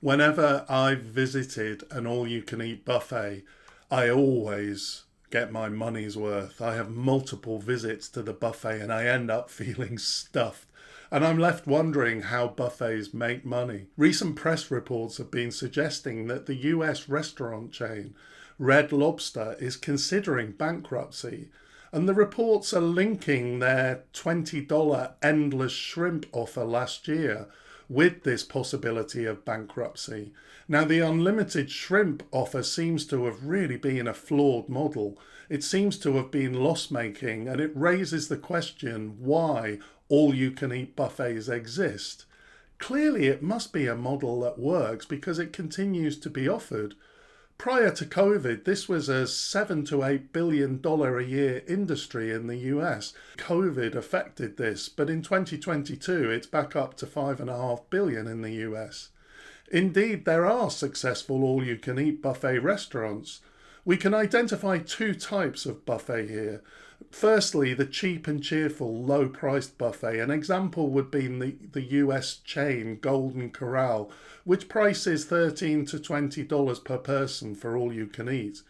Whenever I've visited an all-you-can-eat buffet, I always get my money's worth. I have multiple visits to the buffet and I end up feeling stuffed. And I'm left wondering how buffets make money. Recent press reports have been suggesting that the US restaurant chain Red Lobster is considering bankruptcy. And the reports are linking their $20 endless shrimp offer last year with this possibility of bankruptcy. Now, the unlimited shrimp offer seems to have really been a flawed model. It seems to have been loss-making, and it raises the question why all-you-can-eat buffets exist. Clearly, it must be a model that works because it continues to be offered. Prior to COVID, this was a $7 to $8 billion a year industry in the US. COVID affected this, but in 2022, it's back up to $5.5 billion in the US. Indeed, there are successful all-you-can-eat buffet restaurants. We can identify two types of buffet here. Firstly, the cheap and cheerful, low-priced buffet. An example would be the US chain Golden Corral, which prices $13 to $20 per person for all you can eat.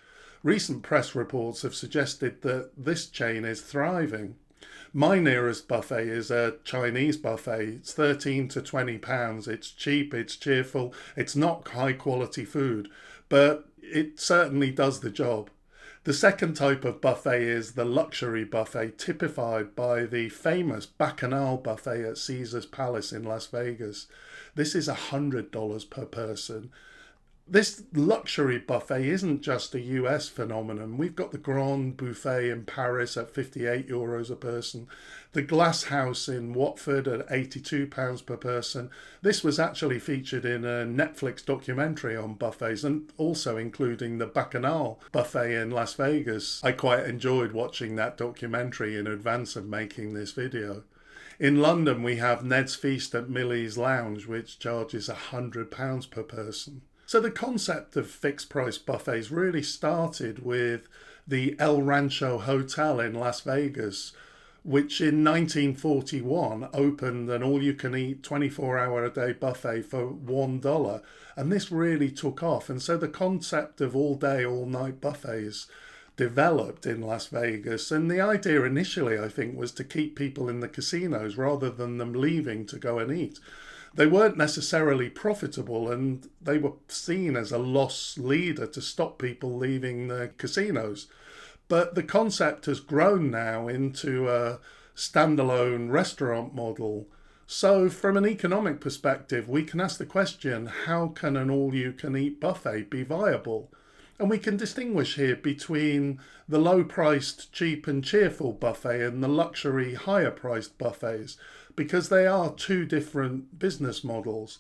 Recent press reports have suggested that this chain is thriving. My nearest buffet is a Chinese buffet. It's £13 to £20. It's cheap, it's cheerful, it's not high quality food, but it certainly does the job. The second type of buffet is the luxury buffet, typified by the famous Bacchanal buffet at Caesar's Palace in Las Vegas. This is $100 per person. This luxury buffet isn't just a US phenomenon. We've got the Grand Buffet in Paris at €58 a person, the Glass House in Watford at £82 per person. This was actually featured in a Netflix documentary on buffets and also including the Bacchanal buffet in Las Vegas. I quite enjoyed watching that documentary in advance of making this video. In London, we have Ned's Feast at Millie's Lounge, which charges £100 per person. So the concept of fixed price buffets really started with the El Rancho Hotel in Las Vegas, which in 1941 opened an all-you-can-eat 24-hour-a-day buffet for $1. And this really took off. And so the concept of all-day, all-night buffets developed in Las Vegas. And the idea initially, I think, was to keep people in the casinos rather than them leaving to go and eat. They weren't necessarily profitable and they were seen as a loss leader to stop people leaving the casinos. But the concept has grown now into a standalone restaurant model. So from an economic perspective, we can ask the question, how can an all-you-can-eat buffet be viable? And we can distinguish here between the low-priced, cheap and cheerful buffet and the luxury, higher-priced buffets, because they are two different business models.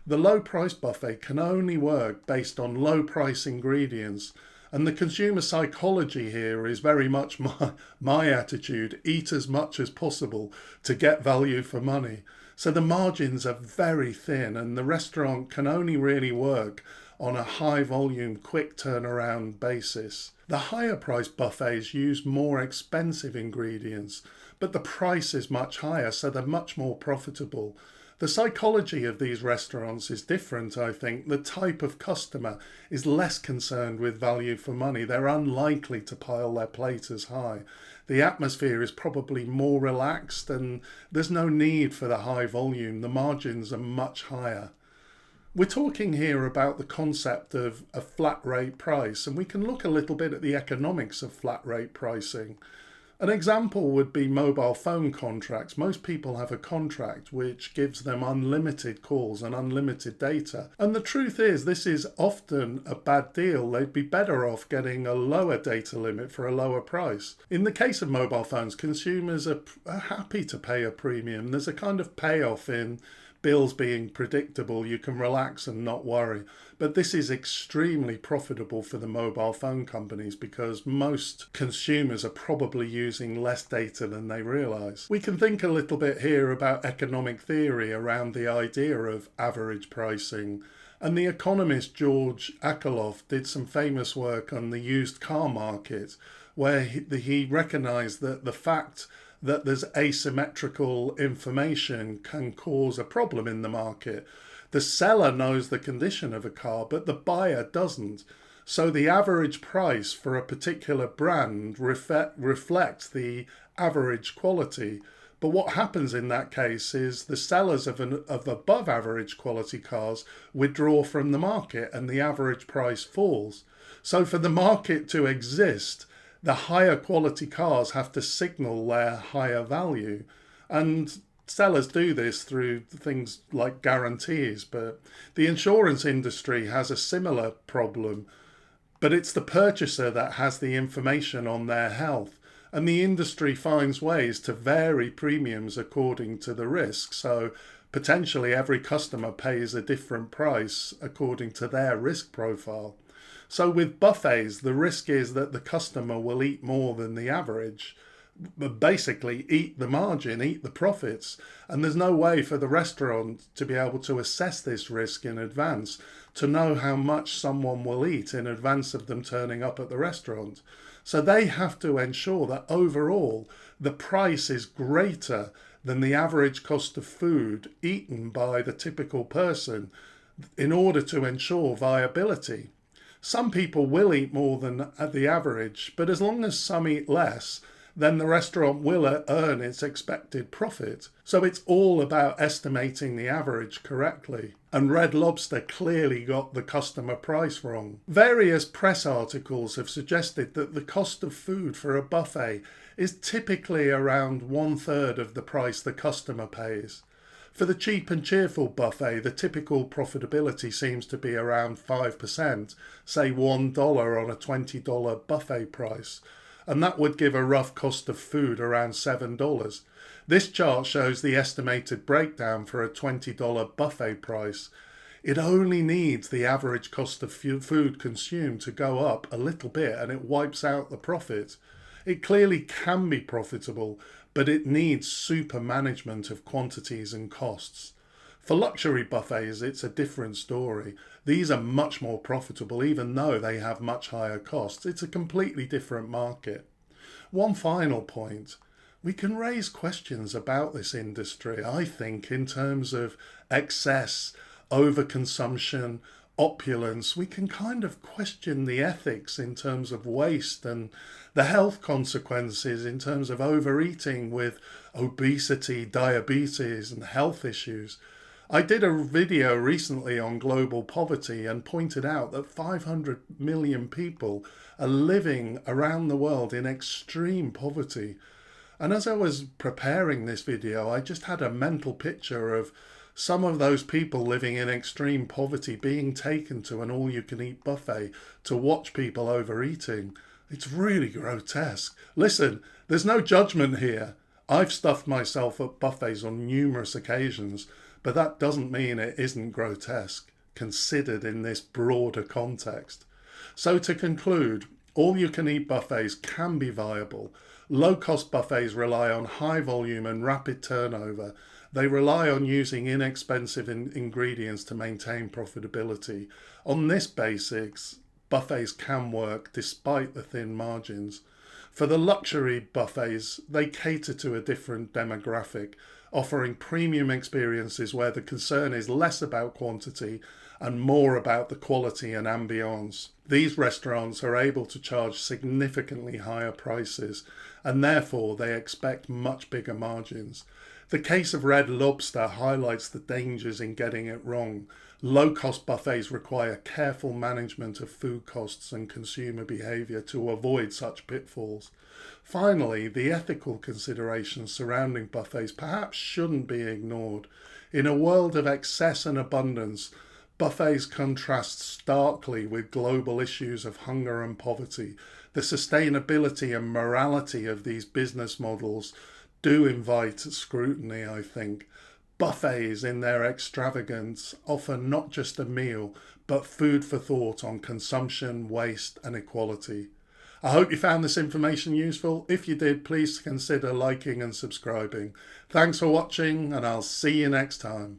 The low-priced buffet can only work based on low-price ingredients, and the consumer psychology here is very much my attitude: eat as much as possible to get value for money. So the margins are very thin, and the restaurant can only really work on a high volume, quick turnaround basis. The higher priced buffets use more expensive ingredients, but the price is much higher, so they're much more profitable. The psychology of these restaurants is different, I think. The type of customer is less concerned with value for money. They're unlikely to pile their plate as high. The atmosphere is probably more relaxed and there's no need for the high volume. The margins are much higher. We're talking here about the concept of a flat rate price, and we can look a little bit at the economics of flat rate pricing. An example would be mobile phone contracts. Most people have a contract which gives them unlimited calls and unlimited data. And the truth is, this is often a bad deal. They'd be better off getting a lower data limit for a lower price. In the case of mobile phones, consumers are happy to pay a premium. There's a kind of payoff in bills being predictable. You can relax and not worry. But this is extremely profitable for the mobile phone companies because most consumers are probably using less data than they realize. We can think a little bit here about economic theory around the idea of average pricing. And the economist George Akerlof did some famous work on the used car market, where he recognized that the fact that there's asymmetrical information can cause a problem in the market. The seller knows the condition of a car, but the buyer doesn't. So the average price for a particular brand reflects the average quality. But what happens in that case is the sellers of above average quality cars withdraw from the market and the average price falls. So for the market to exist, the higher quality cars have to signal their higher value. And sellers do this through things like guarantees, but the insurance industry has a similar problem. But it's the purchaser that has the information on their health. And the industry finds ways to vary premiums according to the risk. So potentially every customer pays a different price according to their risk profile. So with buffets, the risk is that the customer will eat more than the average. Basically eat the margin, eat the profits. And there's no way for the restaurant to be able to assess this risk in advance, to know how much someone will eat in advance of them turning up at the restaurant. So they have to ensure that overall the price is greater than the average cost of food eaten by the typical person in order to ensure viability. Some people will eat more than the average, but as long as some eat less, then the restaurant will earn its expected profit. So it's all about estimating the average correctly. And Red Lobster clearly got the customer price wrong. Various press articles have suggested that the cost of food for a buffet is typically around 1/3 of the price the customer pays. For the cheap and cheerful buffet, the typical profitability seems to be around 5%, say $1 on a $20 buffet price. And that would give a rough cost of food around $7. This chart shows the estimated breakdown for a $20 buffet price. It only needs the average cost of food consumed to go up a little bit and it wipes out the profit. It clearly can be profitable, but it needs super management of quantities and costs. For luxury buffets, it's a different story. These are much more profitable, even though they have much higher costs. It's a completely different market. One final point. We can raise questions about this industry, I think, in terms of excess, overconsumption, opulence. We can kind of question the ethics in terms of waste and the health consequences in terms of overeating with obesity, diabetes, and health issues. I did a video recently on global poverty and pointed out that 500 million people are living around the world in extreme poverty. And as I was preparing this video, I just had a mental picture of some of those people living in extreme poverty being taken to an all-you-can-eat buffet to watch people overeating. It's really grotesque. Listen, there's no judgment here. I've stuffed myself at buffets on numerous occasions, but that doesn't mean it isn't grotesque, considered in this broader context. So to conclude, all-you-can-eat buffets can be viable. Low-cost buffets rely on high volume and rapid turnover. They rely on using inexpensive ingredients to maintain profitability. On this basis, buffets can work despite the thin margins. For the luxury buffets, they cater to a different demographic, offering premium experiences where the concern is less about quantity and more about the quality and ambience. These restaurants are able to charge significantly higher prices and therefore they expect much bigger margins. The case of Red Lobster highlights the dangers in getting it wrong. Low-cost buffets require careful management of food costs and consumer behaviour to avoid such pitfalls. Finally, the ethical considerations surrounding buffets perhaps shouldn't be ignored. In a world of excess and abundance, buffets contrast starkly with global issues of hunger and poverty. The sustainability and morality of these business models do invite scrutiny, I think. Buffets in their extravagance offer not just a meal, but food for thought on consumption, waste and equality. I hope you found this information useful. If you did, please consider liking and subscribing. Thanks for watching and I'll see you next time.